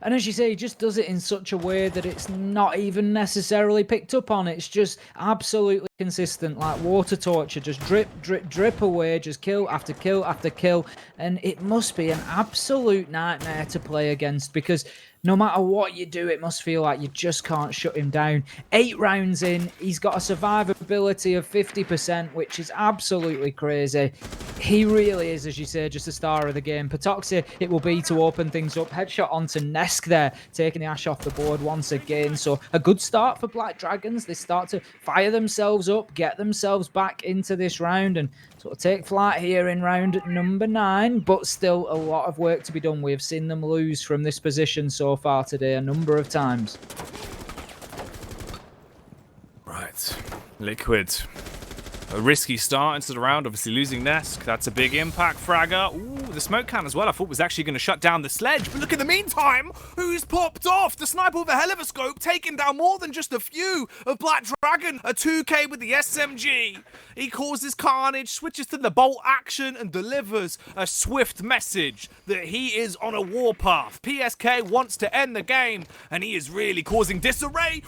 And as you say, he just does it in such a way that it's not even necessarily picked up on. It's just absolutely consistent, like water torture. Just drip, drip, drip away. Just kill after kill after kill. And it must be an absolute nightmare to play against because no matter what you do, it must feel like you just can't shut him down. 8 rounds in, he's got a survivability of 50%, which is absolutely crazy. He really is, as you say, just a star of the game. Patoxy, it will be to open things up. Headshot onto Nesk there, taking the Ash off the board once again. So a good start for Black Dragons. They start to fire themselves up, get themselves back into this round, and sort of take flight here in round number 9. But still a lot of work to be done. We have seen them lose from this position so far today a number of times. Right, Liquid. A risky start into the round, obviously losing Nesk. That's a big impact fragger. Ooh, the smoke can as well. I thought was actually going to shut down the sledge. But look in the meantime, who's popped off? The sniper with a hell of a scope, taking down more than just a few of Black Dragon. A 2K with the SMG. He causes carnage, switches to the bolt action, and delivers a swift message that he is on a warpath. PSK wants to end the game, and he is really causing disarray.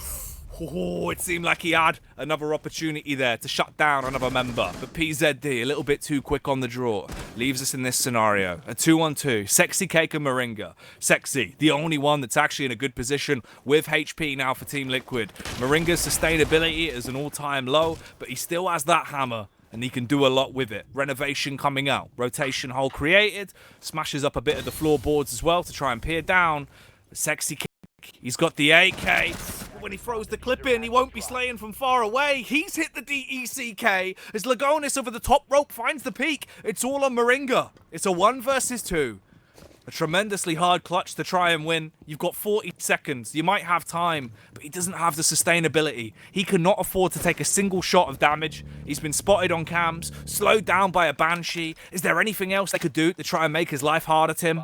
Oh, it seemed like he had another opportunity there to shut down another member. But PZD, a little bit too quick on the draw, leaves us in this scenario. A 2-on-2, Sexy Cake and Moringa. Sexy, the only one that's actually in a good position with HP now for Team Liquid. Moringa's sustainability is an all-time low, but he still has that hammer, and he can do a lot with it. Renovation coming out, rotation hole created, smashes up a bit of the floorboards as well to try and peer down. Sexy Cake, he's got the AK. When he throws the clip in, he won't be slaying from far away. He's hit the DECK as Lagonis over the top rope finds the peak. It's all on Moringa. It's a 1 versus 2. A tremendously hard clutch to try and win. You've got 40 seconds. You might have time, but he doesn't have the sustainability. He cannot afford to take a single shot of damage. He's been spotted on cams, slowed down by a Banshee. Is there anything else they could do to try and make his life harder, Tim?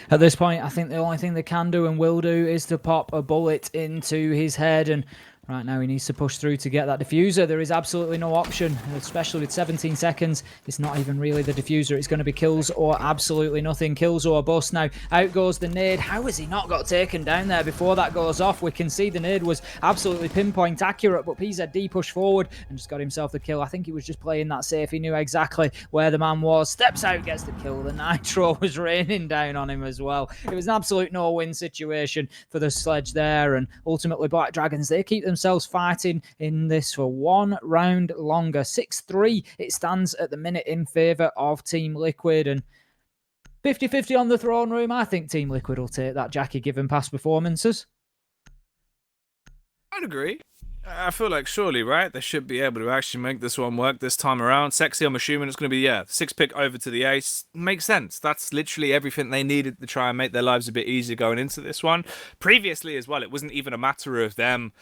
At this point, I think the only thing they can do and will do is to pop a bullet into his head, and Right now he needs to push through to get that diffuser. There is absolutely no option, especially with 17 seconds. It's not even really the diffuser. It's going to be kills or absolutely nothing. Kills or bust. Now out goes the nade. How has he not got taken down there before that goes off? We can see the nade was absolutely pinpoint accurate, but PZD pushed forward and just got himself the kill. I think he was just playing that safe. He knew exactly where the man was. Steps out, gets the kill. The nitro was raining down on him as well. It was an absolute no-win situation for the Sledge there, and ultimately Black Dragons, they keep themselves fighting in this for one round longer. 6-3 it stands at the minute in favour of Team Liquid, and 50-50 on the throne room. I think Team Liquid will take that, Jackie, given past performances. I'd agree. I feel like surely, right, they should be able to actually make this one work this time around. Sexy, I'm assuming it's going to be, 6-pick over to the ace. Makes sense. That's literally everything they needed to try and make their lives a bit easier going into this one. Previously as well, it wasn't even a matter of them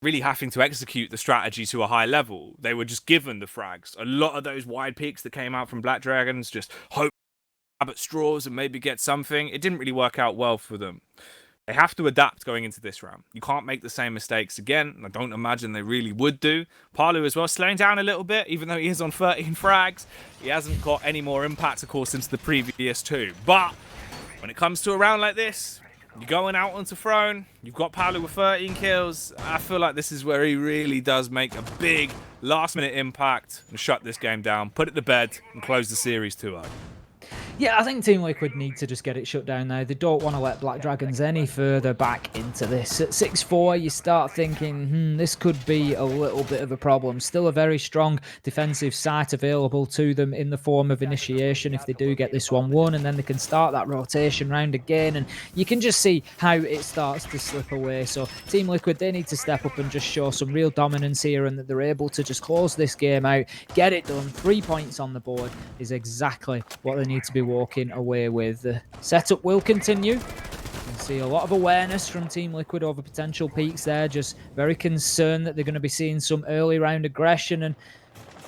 really having to execute the strategy to a high level. They were just given the frags. A lot of those wide peaks that came out from Black Dragons, just hope at straws and maybe get something. It didn't really work out well for them. They have to adapt going into this round. You can't make the same mistakes again. I don't imagine they really would do. Palu as well, slowing down a little bit, even though he is on 13 frags. He hasn't got any more impact, of course, since the previous two. But when it comes to a round like this, you're going out onto throne. You've got Palu with 13 kills. I feel like this is where he really does make a big last-minute impact and shut this game down, put it to bed, and close the series 2-0. Yeah, I think Team Liquid need to just get it shut down now. They don't want to let Black Dragons any further back into this. At 6-4, you start thinking, this could be a little bit of a problem. Still a very strong defensive site available to them in the form of initiation if they do get this one won, and then they can start that rotation round again, and you can just see how it starts to slip away. So Team Liquid, they need to step up and just show some real dominance here, and that they're able to just close this game out, get it done. 3 points on the board is exactly what they need to be walking away with. The setup will continue. You can see a lot of awareness from Team Liquid over potential peaks there, just very concerned that they're going to be seeing some early round aggression, and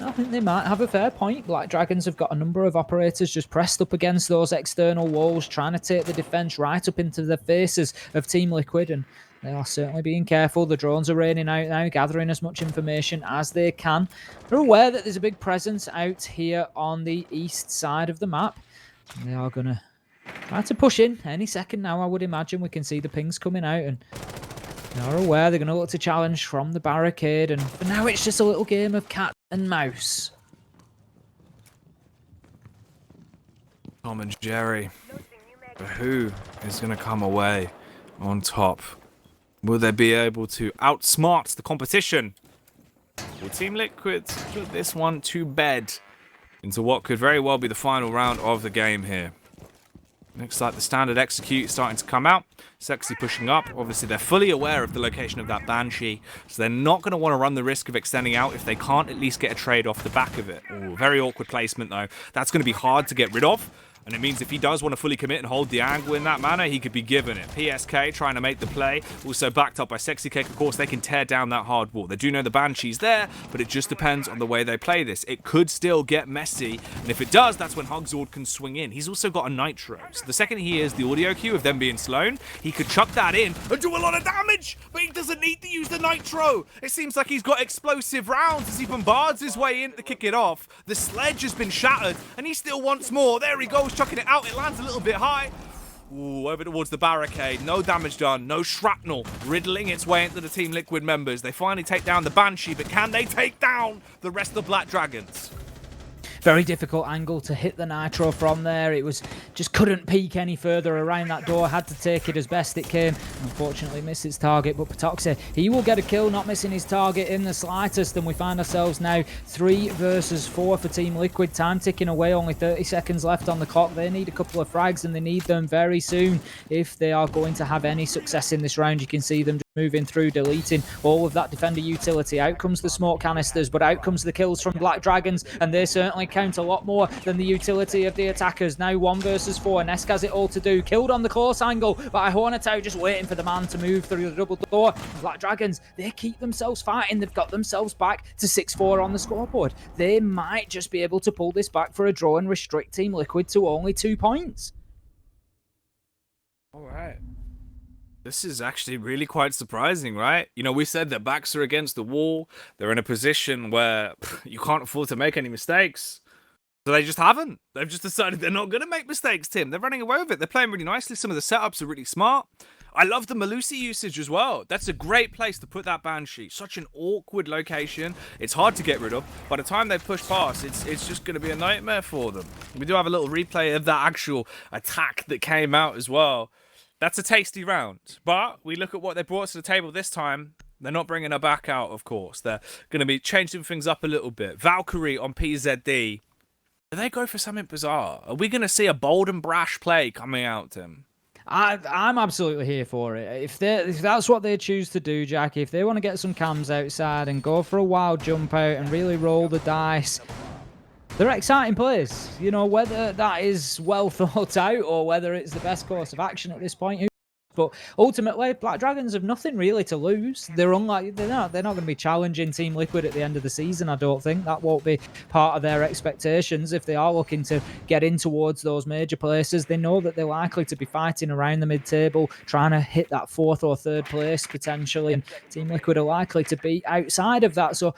I think they might have a fair point. Black Dragons have got a number of operators just pressed up against those external walls, trying to take the defense right up into the faces of Team Liquid, and they are certainly being careful. The drones are raining out now, gathering as much information as they can. They're aware that there's a big presence out here on the east side of the map. They are going to try to push in any second now, I would imagine. We can see the pings coming out, and they are aware they're going to look to challenge from the barricade. And for now, it's just a little game of cat and mouse. Tom and Jerry. But who is going to come away on top? Will they be able to outsmart the competition? Will Team Liquid put this one to bed into what could very well be the final round of the game here? Looks like the standard execute starting to come out. Sexy pushing up. Obviously, they're fully aware of the location of that Banshee, so they're not going to want to run the risk of extending out if they can't at least get a trade off the back of it. Ooh, very awkward placement, though. That's going to be hard to get rid of. And it means if he does want to fully commit and hold the angle in that manner, he could be given it. PSK trying to make the play, also backed up by Sexy Cake. Of course, they can tear down that hard wall. They do know the Banshee's there, but it just depends on the way they play this. It could still get messy, and if it does, that's when Hugzord can swing in. He's also got a Nitro, so the second he hears the audio cue of them being slown, he could chuck that in and do a lot of damage, but he doesn't need to use the Nitro. It seems like he's got explosive rounds as he bombards his way in to kick it off. The sledge has been shattered, and he still wants more. There he goes, chucking it out. It lands a little bit high. Ooh, over towards the barricade. No damage done. No shrapnel riddling its way into the Team Liquid members. They finally take down the Banshee, but can they take down the rest of the Black Dragons? Very difficult angle to hit the Nitro from there. It was just couldn't peek any further around that door. Had to take it as best it came. Unfortunately missed its target, but Patoxe, he will get a kill, not missing his target in the slightest. And we find ourselves now 3 versus 4 for Team Liquid. Time ticking away, only 30 seconds left on the clock. They need a couple of frags, and they need them very soon if they are going to have any success in this round. You can see them moving through, deleting all of that defender utility. Out comes the smoke canisters, but out comes the kills from Black Dragons, and they certainly count a lot more than the utility of the attackers. Now 1 versus 4. Nesk has it all to do. Killed on the close angle by Hornetau, just waiting for the man to move through the double door. Black Dragons, they keep themselves fighting. They've got themselves back to 6-4 on the scoreboard. They might just be able to pull this back for a draw and restrict Team Liquid to only 2 points. All right. This is actually really quite surprising, right? You know, we said their backs are against the wall. They're in a position where you can't afford to make any mistakes. So they just haven't. They've just decided they're not going to make mistakes, Tim. They're running away with it. They're playing really nicely. Some of the setups are really smart. I love the Malusi usage as well. That's a great place to put that Banshee. Such an awkward location. It's hard to get rid of. By the time they push past, it's just going to be a nightmare for them. We do have a little replay of that actual attack that came out as well. That's a tasty round. But we look at what they brought to the table this time. They're not bringing her back out, of course. They're going to be changing things up a little bit. Valkyrie on PZD. Do they go for something bizarre? Are we going to see a bold and brash play coming out, Tim? I'm absolutely here for it. If that's what they choose to do, Jackie, if they want to get some cams outside and go for a wild jump out and really roll the dice, they're exciting plays. You know, whether that is well thought out or whether it's the best course of action at this point, but ultimately, Black Dragons have nothing really to lose. They're unlike they're not going to be challenging Team Liquid at the end of the season. I don't think that won't be part of their expectations. If they are looking to get in towards those major places, they know that they're likely to be fighting around the mid-table, trying to hit that 4th or 3rd place potentially. And Team Liquid are likely to be outside of that. So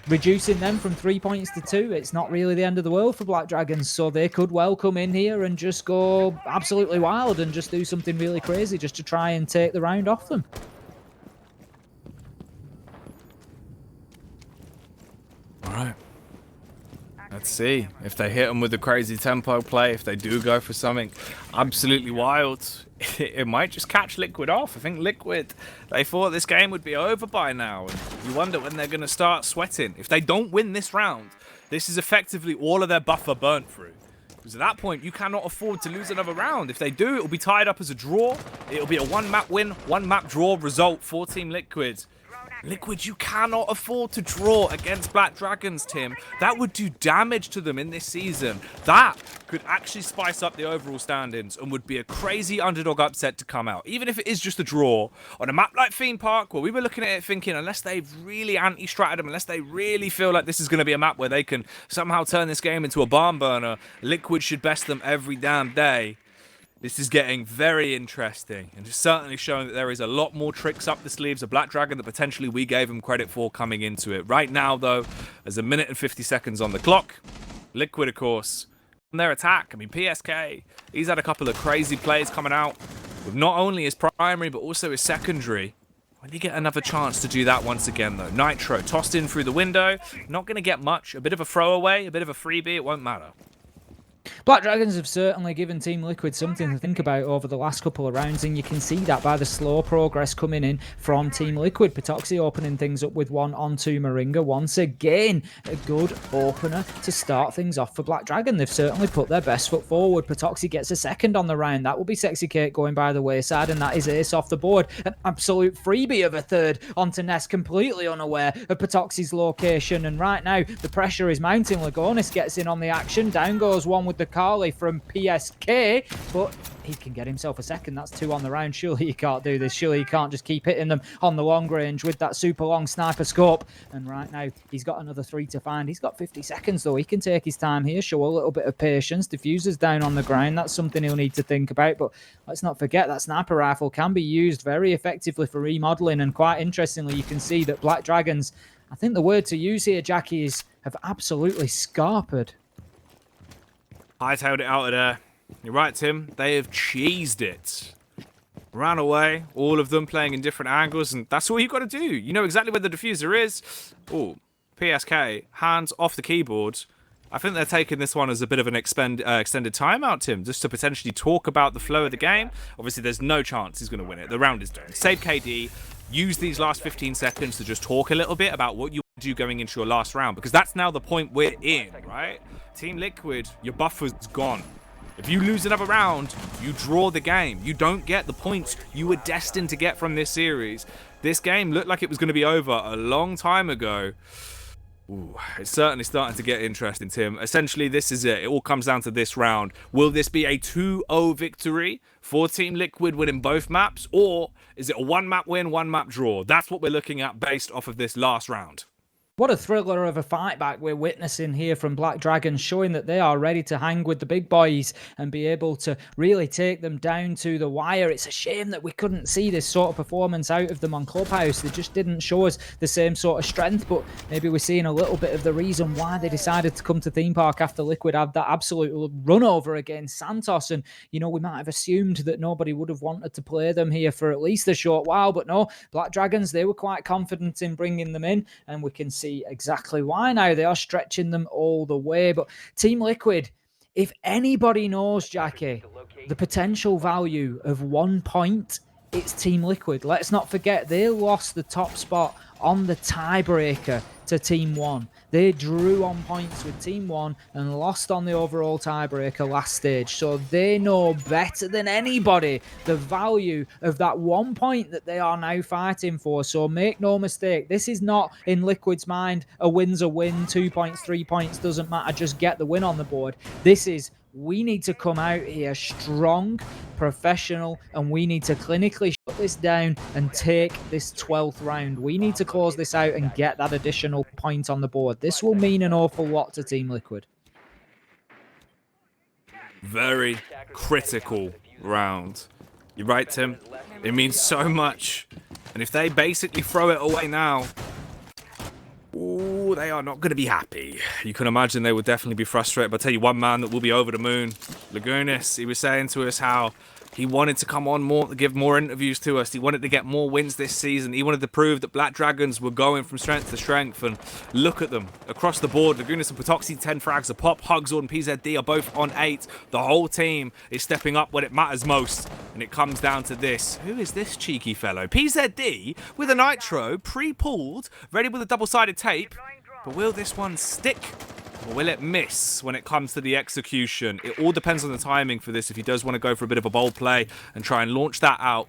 reducing them from 3 points to 2, it's not really the end of the world for Black Dragons. So they could well come in here and just go absolutely wild and just do something really crazy just to try and take the round off them. All right. Let's see if they hit them with the crazy tempo play. If they do go for something absolutely wild, it might just catch Liquid off. I think Liquid, they thought this game would be over by now. And you wonder when they're going to start sweating. If they don't win this round, this is effectively all of their buffer burnt through. Because at that point, you cannot afford to lose another round. If they do, it'll be tied up as a draw. It'll be a 1-map win, 1-map draw result for Team Liquid. Liquid, you cannot afford to draw against Black Dragons, Tim. That would do damage to them in this season. That could actually spice up the overall standings and would be a crazy underdog upset to come out. Even if it is just a draw on a map like Theme Park, where we were looking at it thinking, unless they've really anti-stratted them, unless they really feel like this is going to be a map where they can somehow turn this game into a barn burner, Liquid should best them every damn day. This is getting very interesting, and it's certainly showing that there is a lot more tricks up the sleeves of Black Dragon that potentially we gave them credit for coming into it. Right now, though, there's 1 minute and 50 seconds on the clock. Liquid, of course, on their attack. I mean, PSK, he's had a couple of crazy plays coming out with not only his primary, but also his secondary. Will he get another chance to do that once again, though? Nitro tossed in through the window. Not going to get much. A bit of a throwaway, a bit of a freebie. It won't matter. Black Dragons have certainly given Team Liquid something to think about over the last couple of rounds, and you can see that by the slow progress coming in from Team Liquid. Patoxy opening things up with 1 onto Moringa. Once again, a good opener to start things off for Black Dragon. They've certainly put their best foot forward. Patoxy gets a second on the round. That will be Sexy Kate going by the wayside, and that is ace off the board. An absolute freebie of a third onto Ness, completely unaware of Patoxy's location, and right now the pressure is mounting. Lagonis gets in on the action. Down goes one with the Carly from PSK, but he can get himself a second. That's 2 on the round. Surely you can't do this. Surely you can't just keep hitting them on the long range with that super long sniper scope. And right now, he's got another 3 to find. He's got 50 seconds, though. He can take his time here, show a little bit of patience. Diffuser's down on the ground. That's something he'll need to think about. But let's not forget that sniper rifle can be used very effectively for remodeling. And quite interestingly, you can see that Black Dragons, I think the word to use here, Jackie, is have absolutely scarpered. Hightailed it out of there. You're right, Tim. They have cheesed it. Ran away, all of them playing in different angles, and that's all you've got to do. You know exactly where the diffuser is. Oh, PSK, hands off the keyboard. I think they're taking this one as a bit of an extended timeout, Tim, just to potentially talk about the flow of the game. Obviously, there's no chance he's going to win it. The round is done. Save KD. Use these last 15 seconds to just talk a little bit about what you do going into your last round, because that's now the point we're in, right? Team Liquid, your buffer's gone. If you lose another round, you draw the game. You don't get the points you were destined to get from this series. This game looked like it was going to be over a long time ago. Ooh, it's certainly starting to get interesting, Tim. Essentially, this is it. It all comes down to this round. Will this be a 2-0 victory for Team Liquid winning both maps? Or is it a 1-map win, 1-map draw? That's what we're looking at based off of this last round. What a thriller of a fight back we're witnessing here from Black Dragons, showing that they are ready to hang with the big boys and be able to really take them down to the wire. It's a shame that we couldn't see this sort of performance out of them on Clubhouse. They just didn't show us the same sort of strength, but maybe we're seeing a little bit of the reason why they decided to come to Theme Park after Liquid had that absolute run over against Santos. And, you know, we might have assumed that nobody would have wanted to play them here for at least a short while, but no, Black Dragons, they were quite confident in bringing them in, and we can see exactly why now. They are stretching them all the way. But Team Liquid, if anybody knows, Jackie, the potential value of 1 point, it's Team Liquid. Let's not forget they lost the top spot on the tiebreaker to Team 1. They drew on points with Team 1 and lost on the overall tiebreaker last stage. So they know better than anybody the value of that 1 point that they are now fighting for. So make no mistake, this is not, in Liquid's mind, a win's a win, 2 points, 3 points, doesn't matter, just get the win on the board. This is, we need to come out here strong, professional, and we need to clinically shut this down and take this 12th round. We need to close this out and get that additional point on the board. This will mean an awful lot to Team Liquid. Very critical round. You're right, Tim. It means so much. And if they basically throw it away now, ooh, they are not going to be happy. You can imagine they would definitely be frustrated. But I'll tell you one man that will be over the moon. Lagunis, he was saying to us how he wanted to come on more, to give more interviews to us. He wanted to get more wins this season. He wanted to prove that Black Dragons were going from strength to strength. And look at them. Across the board, Lagunis and Potoxi, 10 frags a pop. Hugzord and PZD are both on 8. The whole team is stepping up when it matters most. And it comes down to this. Who is this cheeky fellow? PZD with a nitro, pre-pulled, ready with a double-sided tape. But will this one stick? Or will it miss when it comes to the execution? It all depends on the timing for this. If he does want to go for a bit of a bold play and try and launch that out,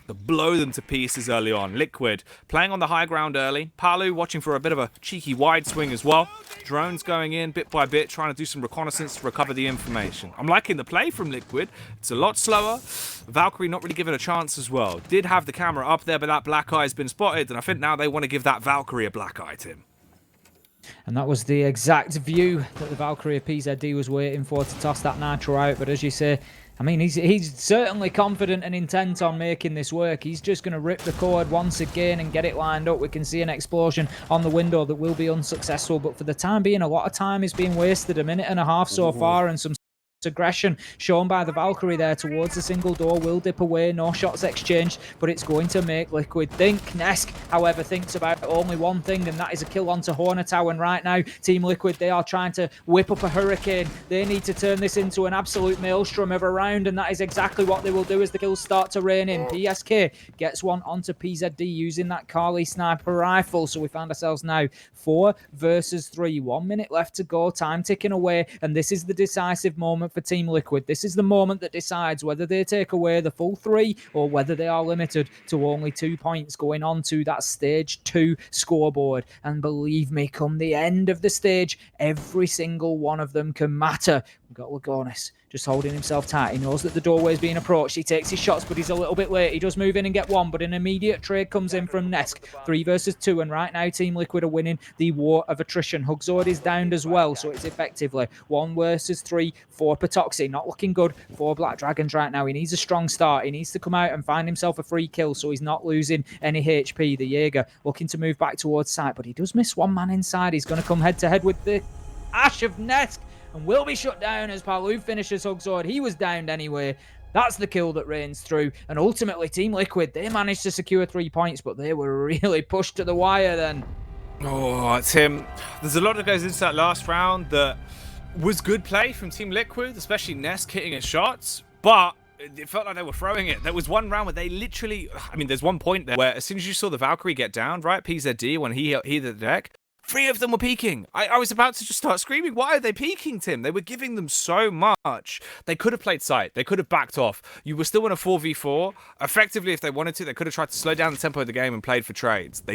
to blow them to pieces early on. Liquid playing on the high ground early. Palu watching for a bit of a cheeky wide swing as well. Drones going in bit by bit, trying to do some reconnaissance to recover the information. I'm liking the play from Liquid. It's a lot slower. Valkyrie not really given a chance as well. Did have the camera up there, but that black eye has been spotted, and I think now they want to give that Valkyrie a black eye, Tim. And that was the exact view that the Valkyrie of PZD was waiting for to toss that nitro out. But as you say, I mean, he's certainly confident and intent on making this work. He's just going to rip the cord once again and get it lined up. We can see an explosion on the window that will be unsuccessful. But for the time being, a lot of time is being wasted. 1.5 minutes so far, and some aggression shown by the Valkyrie there towards the single door will dip away. No shots exchanged, but it's going to make Liquid think. Nesk, however, thinks about only one thing, and that is a kill onto Hornetow. And right now, Team Liquid, they are trying to whip up a hurricane. They need to turn this into an absolute maelstrom of a round, and that is exactly what they will do as the kills start to rain in. PSK gets one onto PZD using that Carly sniper rifle. So we find ourselves now 4 versus 3. 1 minute left to go, time ticking away, and this is the decisive moment for Team Liquid. This is the moment that decides whether they take away the full 3 or whether they are limited to only 2 points going on to that stage 2 scoreboard. And believe me, come the end of the stage, every single one of them can matter. We've got Lagonis just holding himself tight. He knows that the doorway is being approached. He takes his shots, but he's a little bit late. He does move in and get one, but an immediate trade comes in from Nesk. 3 versus 2, and right now Team Liquid are winning the war of attrition. Hugzord is downed as well, so it's effectively 1 versus 3 for Potoxi. Not looking good for Black Dragons right now. He needs a strong start. He needs to come out and find himself a free kill, so he's not losing any HP. The Jaeger looking to move back towards site, but he does miss one man inside. He's going to come head-to-head with the Ash of Nesk, and will be shut down as Palu finishes Hugzord. He was downed anyway. That's the kill that reigns through. And ultimately, Team Liquid, they managed to secure 3 points, but they were really pushed to the wire then. Oh, Tim, there's a lot that goes into that last round that was good play from Team Liquid, especially Nesk hitting his shots, but it felt like they were throwing it. There was one round where they literally, I mean, there's one point there where as soon as you saw the Valkyrie get down, right, PZD, when he hit the deck, 3 of them were peeking. I was about to just start screaming. Why are they peeking, Tim? They were giving them so much. They could have played sight. They could have backed off. You were still in a 4v4. Effectively, if they wanted to, they could have tried to slow down the tempo of the game and played for trades. They